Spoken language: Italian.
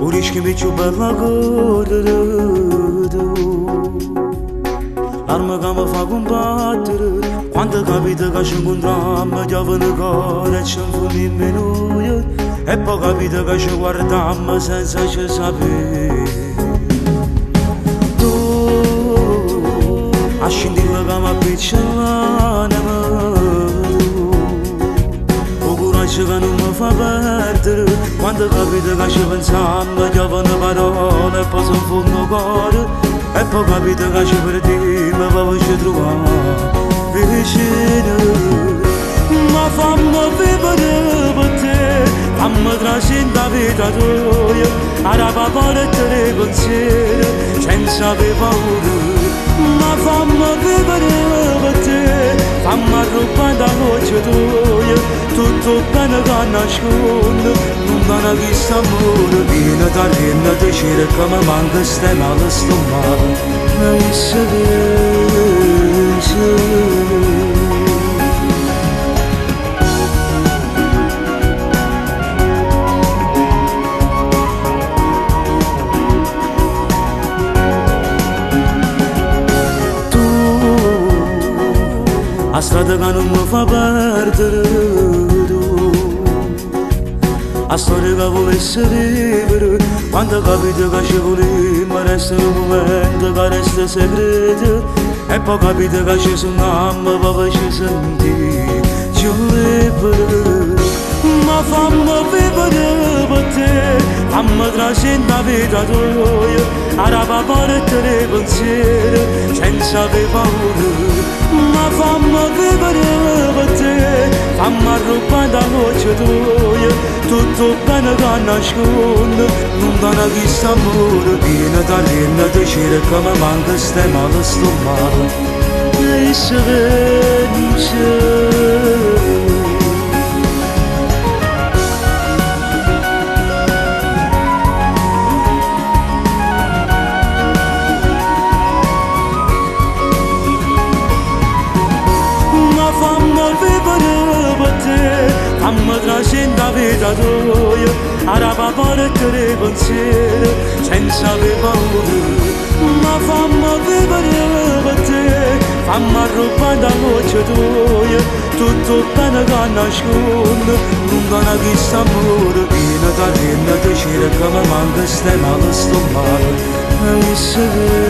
Urișchi miciu bella godere L'arma che mi fa combattere Quando capita che c'è un dramma Chiave nel cuore e c'è un fumo in minuto E poi capita che ci guardiamo senza ci sapere Tu a scintilla che mi appiccia l'anima Che non mi fa perdere Quando capita che ci pensiamo Chiave una parola e poi si infonda il cuore E poi capita che ci perdiamo poi ci troviamo vicino Ma fammi vivere per te Fammi trascendere la vita tua Araba portare pensieri senza avere paura Ma fammi vivere per te Fammi arrubare la voce tua Tutto bene che nasconde Non dà chissà amore Viene da rienna te cerca Ma manca ste male sto male Ma issa vece A strada che non mi fa perdere tu A storia che volessi vivere Quando capita che ci volemmo Resta un momento che resta segreto E poi capita che ci suoniamo Poi ci senti più liberi Ma fammi vivere per te Fammi trascendere la vita tua Araba portare pensieri senza avere paura Ma fammi vivere per te Fammi arrubare la voce tua Tutto bene che nasconde Non dà chissà amore Viene da rienna te cerca Ma manca ste male sto male E se vence Fammi trascendere la vita tua Araba portare pensieri senza avere paura Ma fammi vivere per te Fammi arrubare la voce tua Tutto bene che nasconde Non dà chissà amore Viene da rienna te cerca Ma manca ste male sto male E se